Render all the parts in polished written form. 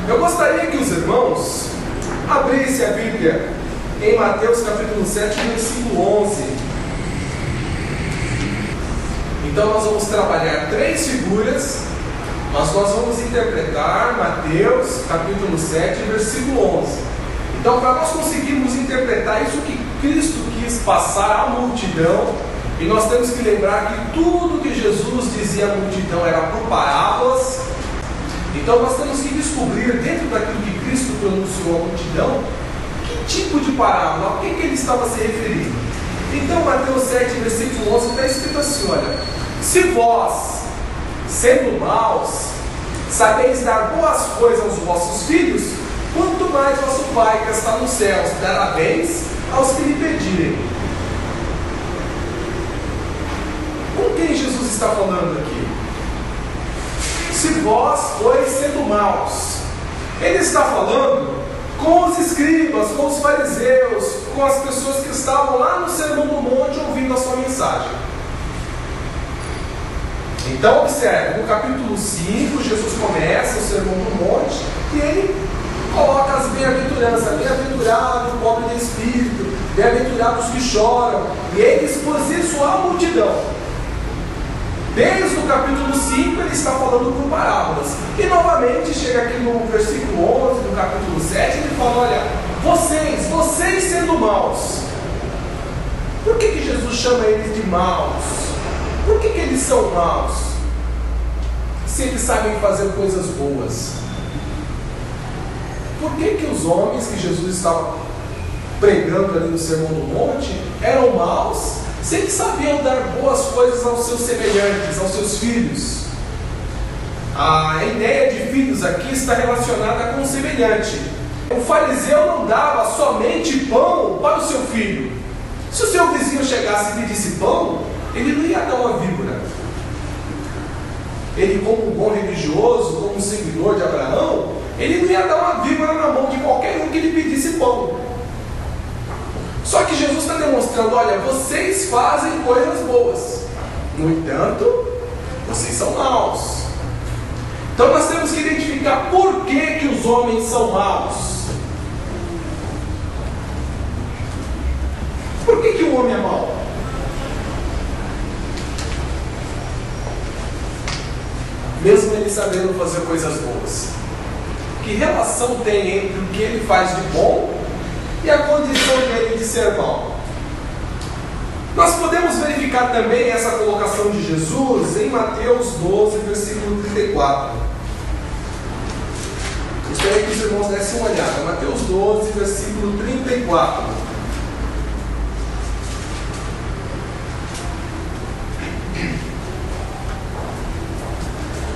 Eu gostaria que os irmãos abrissem a Bíblia em Mateus capítulo 7, versículo 11. Então nós vamos trabalhar 3 figuras, mas nós vamos interpretar Mateus capítulo 7, versículo 11. Então, para nós conseguirmos interpretar isso que Cristo quis passar à multidão, e nós temos que lembrar que tudo que Jesus dizia à multidão era por parábolas. Então nós temos que descobrir dentro daquilo que Cristo pronunciou à multidão, que tipo de parábola, a que ele estava se referindo. Então Mateus 7, versículo 11 está escrito assim, olha: se vós, sendo maus, sabeis dar boas coisas aos vossos filhos, quanto mais vosso Pai que está nos céus dará bens aos que lhe pedirem. Com quem Jesus está falando aqui? Se vós, pois, sendo maus. Ele está falando com os escribas, com os fariseus, com as pessoas que estavam lá no Sermão do Monte ouvindo a sua mensagem. Então observe, no capítulo 5, Jesus começa o Sermão do Monte e ele coloca as bem-aventuranças: bem-aventurado o pobre de espírito, bem-aventurados os que choram, e ele expôs isso à multidão. Desde o capítulo 5 ele está falando por parábolas. E novamente chega aqui no versículo 11 do capítulo 7, ele fala: olha, vocês sendo maus. Por que Jesus chama eles de maus? Por que eles são maus? Se eles sabem fazer coisas boas. Por que os homens que Jesus estava pregando ali no Sermão do Monte eram maus, se eles sabiam dar boas coisas aos seus semelhantes, aos seus filhos? A ideia de filhos aqui está relacionada com o semelhante. O fariseu não dava somente pão para o seu filho. Se o seu vizinho chegasse e pedisse pão, ele não ia dar uma víbora. Ele, como um bom religioso, como um seguidor de Abraão, ele não ia dar uma víbora na mão de qualquer um que lhe pedisse pão. Só que Jesus está demonstrando: olha, vocês fazem coisas boas, no entanto, vocês são maus. Então nós temos que identificar por que os homens são maus. Por que o homem é mau? Mesmo ele sabendo fazer coisas boas. Que relação tem entre o que ele faz de bom e a condição dele de ser mau? Nós podemos verificar também essa colocação de Jesus em Mateus 12, versículo 34. Gostaria que os irmãos dessem uma olhada. Mateus 12, versículo 34.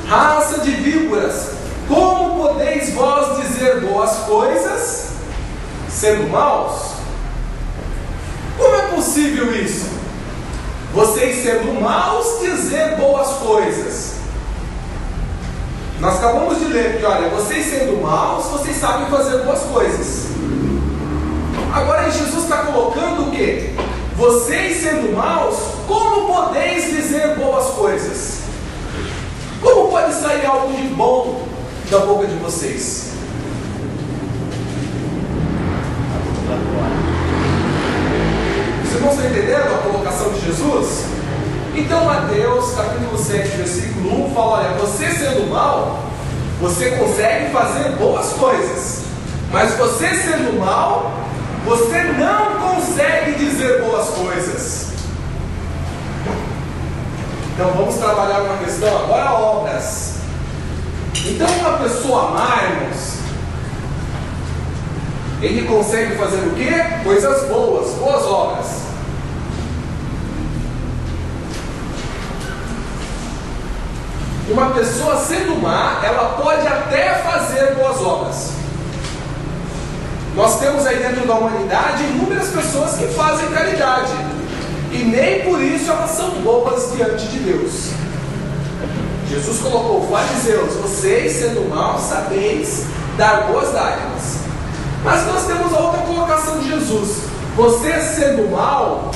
Raça de víboras, como podeis vós dizer boas coisas sendo maus? Como é possível isso? Vocês sendo maus dizer boas coisas. Nós acabamos de ler que, olha, vocês sendo maus, vocês sabem fazer boas coisas. Agora Jesus está colocando o quê? Vocês sendo maus, como podeis dizer boas coisas? Como pode sair algo de bom da boca de vocês? Vocês irmãos estão entendendo a colocação de Jesus? Então Mateus capítulo 7, versículo 1 fala: olha, você sendo mau, você consegue fazer boas coisas, mas você sendo mau, você não consegue dizer boas coisas. Então vamos trabalhar uma questão agora: obras. Então uma pessoa má, irmãos, ele consegue fazer o quê? Coisas boas, boas obras. Uma pessoa sendo má, ela pode até fazer boas obras. Nós temos aí dentro da humanidade inúmeras pessoas que fazem caridade, e nem por isso elas são boas diante de Deus. Jesus colocou: fariseus, vocês sendo maus sabeis dar boas dádivas. Mas nós temos a outra colocação de Jesus: você sendo mau,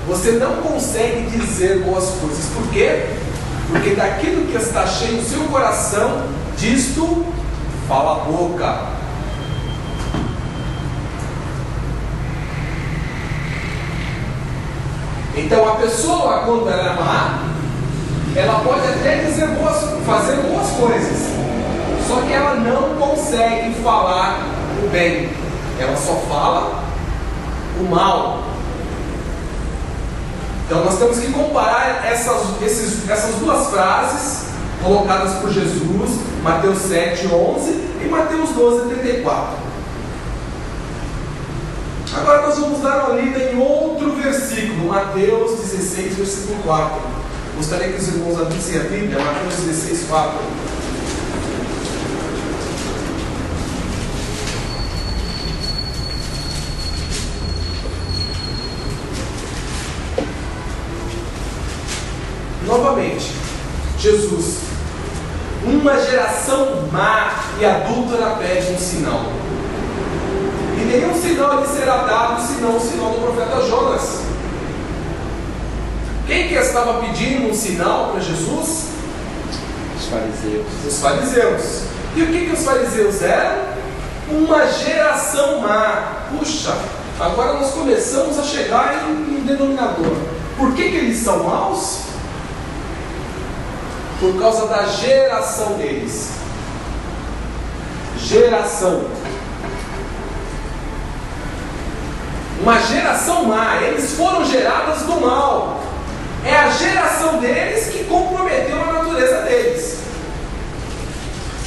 você não consegue dizer boas coisas. Por quê? Porque daquilo que está cheio o seu coração, disto fala a boca. Então a pessoa, quando ela é má, ela pode até fazer boas coisas, só que ela não consegue falar o bem, ela só fala o mal. Então nós temos que comparar essas duas frases colocadas por Jesus, Mateus 7:11 e Mateus 12:34. Agora nós vamos dar uma lida em outro versículo, Mateus 16, versículo 4. Gostaria que os irmãos abrissem a Bíblia, Mateus 16, 4. Novamente, Jesus: uma geração má e adúltera pede um sinal, e nenhum sinal lhe será dado senão o sinal do profeta Jonas. Quem que estava pedindo um sinal para Jesus? Os fariseus. Os fariseus. E o que os fariseus eram? Uma geração má. Puxa, agora nós começamos a chegar em um denominador. Por que eles são maus? Por causa da geração deles. Geração. Uma geração má. Eles foram gerados do mal. É a geração deles que comprometeu a natureza deles.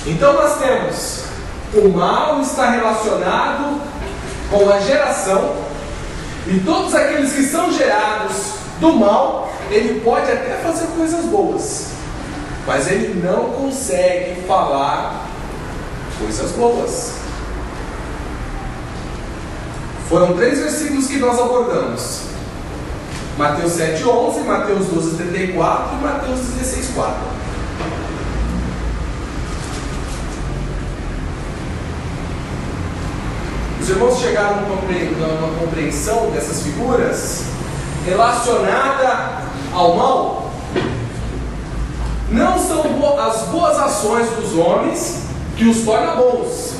Então nós temos: o mal está relacionado com a geração, e todos aqueles que são gerados do mal, ele pode até fazer coisas boas, mas ele não consegue falar coisas boas. Foram 3 versículos que nós abordamos: Mateus 7:11, Mateus 12:34 e Mateus 16:4. Os irmãos chegaram numa compreensão dessas figuras relacionada ao mal? Não são as boas ações dos homens que os tornam bons.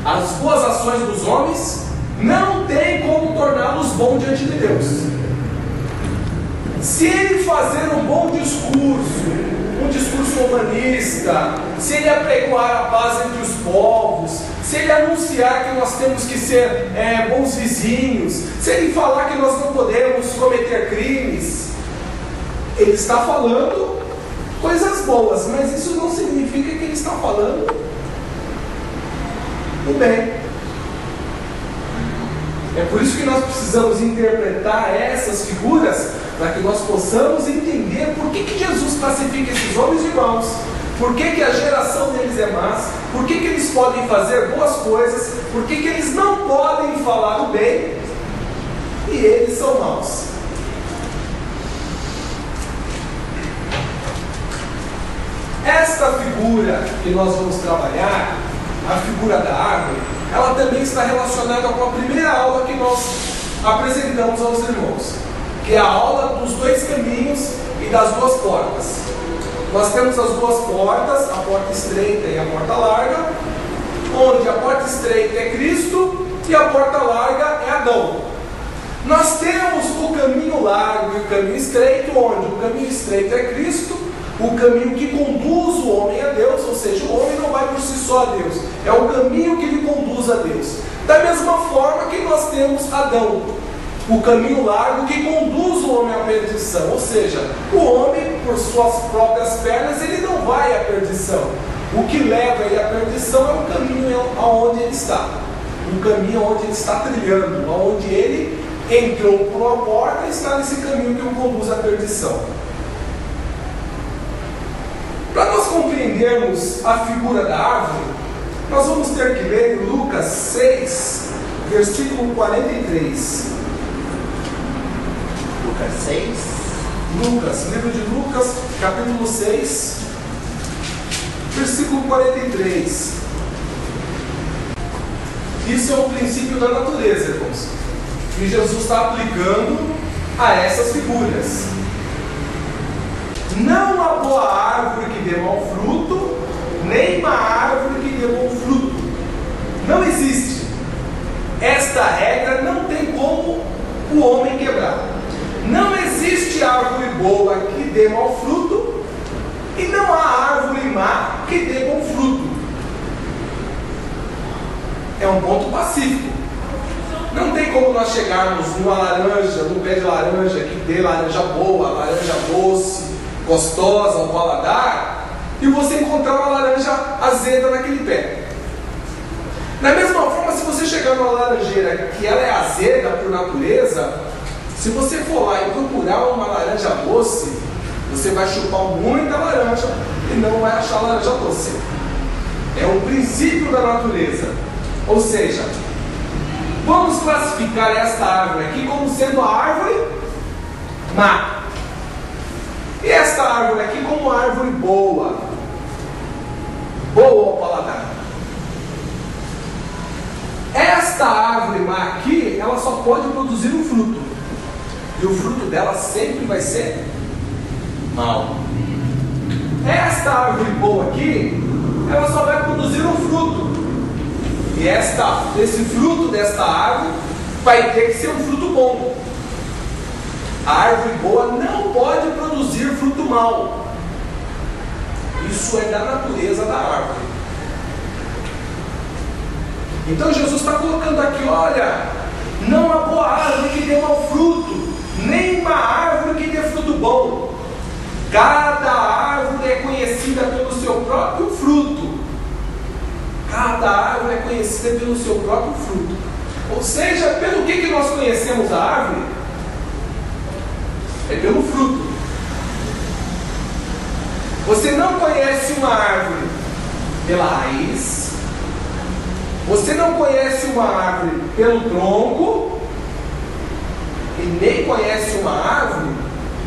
As boas ações dos homens não tem como torná-los bons diante de Deus. Se ele fazer um bom discurso, um discurso humanista, se ele apregoar a paz entre os povos, se ele anunciar que nós temos que ser bons vizinhos, se ele falar que nós não podemos cometer crimes, ele está falando coisas boas, mas isso não significa que ele está falando o bem. É por isso que nós precisamos interpretar essas figuras, para que nós possamos entender por que Jesus classifica esses homens de maus, por que a geração deles é más, por que eles podem fazer boas coisas, por que eles não podem falar o bem, e eles são maus. Esta figura que nós vamos trabalhar, a figura da árvore, ela também está relacionada com a primeira aula que nós apresentamos aos irmãos, que é a aula dos 2 caminhos e das 2 portas. Nós temos as 2 portas, a porta estreita e a porta larga, onde a porta estreita é Cristo e a porta larga é Adão. Nós temos o caminho largo e o caminho estreito, onde o caminho estreito é Cristo, o caminho que conduz o homem a Deus, ou seja, o homem não vai por si só a Deus, é o caminho que lhe conduz a Deus. Da mesma forma que nós temos Adão, o caminho largo que conduz o homem à perdição, ou seja, o homem por suas próprias pernas ele não vai à perdição. O que leva ele à perdição é o caminho aonde ele está, o caminho onde ele está trilhando, aonde ele entrou por uma porta e está nesse caminho que o conduz à perdição. Para nós compreendermos a figura da árvore, nós vamos ter que ler Lucas 6, versículo 43. Lucas 6. Lucas, livro de Lucas, capítulo 6, versículo 43. Isso é um princípio da natureza, irmãos, que Jesus está aplicando a essas figuras. Não há boa árvore que dê mau fruto, nem má árvore que dê bom fruto. esta regra não tem como o homem quebrar. Não existe árvore boa que dê mau fruto, e não há árvore má que dê bom fruto. É um ponto pacífico. Não tem como nós chegarmos numa laranja, num pé de laranja que dê laranja boa, laranja doce, gostosa ao paladar, e você encontrar uma laranja azeda naquele pé. Da mesma forma, se você chegar numa laranjeira que ela é azeda por natureza, se você for lá e procurar uma laranja doce, você vai chupar muita laranja e não vai achar laranja doce. É um princípio da natureza. Ou seja, vamos classificar esta árvore aqui como sendo a árvore má. E esta árvore aqui como árvore boa. Boa ao paladar. Esta árvore má aqui, ela só pode produzir um fruto. E o fruto dela sempre vai ser mau. Esta árvore boa aqui, ela só vai produzir um fruto. E esse fruto desta árvore vai ter que ser um fruto bom. A árvore boa não pode produzir fruto mau. Isso é da natureza da árvore. Então Jesus está colocando aqui, olha, não há boa árvore que dê mau fruto, nem uma árvore que dê fruto bom. Cada árvore é conhecida pelo seu próprio fruto. Cada árvore é conhecida pelo seu próprio fruto. Ou seja, pelo que nós conhecemos a árvore? É pelo fruto. Você não conhece uma árvore pela raiz. Você não conhece uma árvore pelo tronco. E nem conhece uma árvore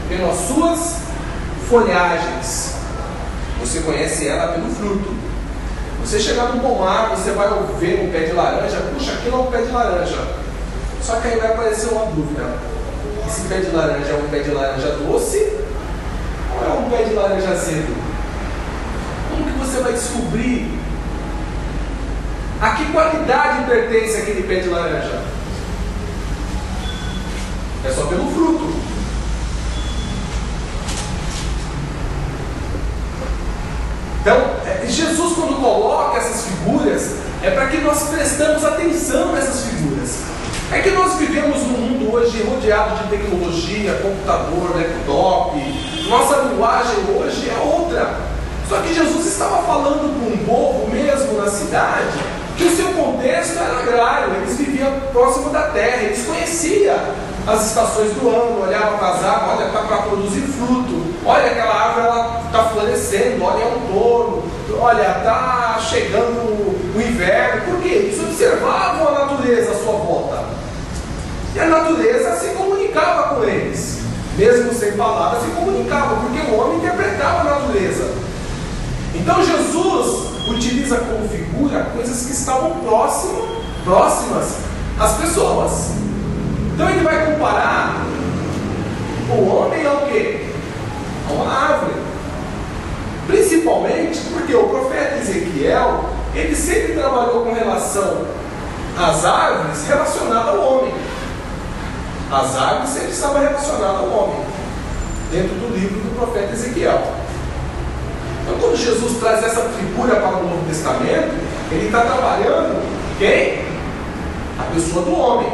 pelas suas folhagens. Você conhece ela pelo fruto. Você chegar no pomar, você vai ver um pé de laranja. Puxa, aquilo é um pé de laranja. Só que aí vai aparecer uma dúvida. Esse pé de laranja é um pé de laranja doce ou é um pé de laranja azedo? Como que você vai descobrir a que qualidade pertence aquele pé de laranja? É só pelo fruto. Então, Jesus, quando coloca essas figuras, é para que nós prestemos atenção nessas figuras. É que nós vivemos num mundo hoje rodeado de tecnologia, computador, laptop. Nossa linguagem hoje é outra. Só que Jesus estava falando com um povo mesmo na cidade, que o seu contexto era agrário. Eles viviam próximo da terra, eles conheciam as estações do ano, olhavam para as árvores, olha, está para produzir fruto, olha, aquela árvore ela está florescendo, olha, é outono, olha, está chegando o inverno. Por quê? Eles observavam a natureza à sua volta. E a natureza se comunicava com eles. Mesmo sem palavras, se comunicava, porque o homem interpretava a natureza. Então Jesus utiliza como figura coisas que estavam próximas às pessoas. Então ele vai comparar o homem ao quê? A uma árvore. Principalmente porque o profeta Ezequiel, ele sempre trabalhou com relação às árvores relacionada ao homem. As árvores sempre estavam relacionadas ao homem, dentro do livro do profeta Ezequiel. Então quando Jesus traz essa figura para o Novo Testamento, ele está trabalhando quem? A pessoa do homem.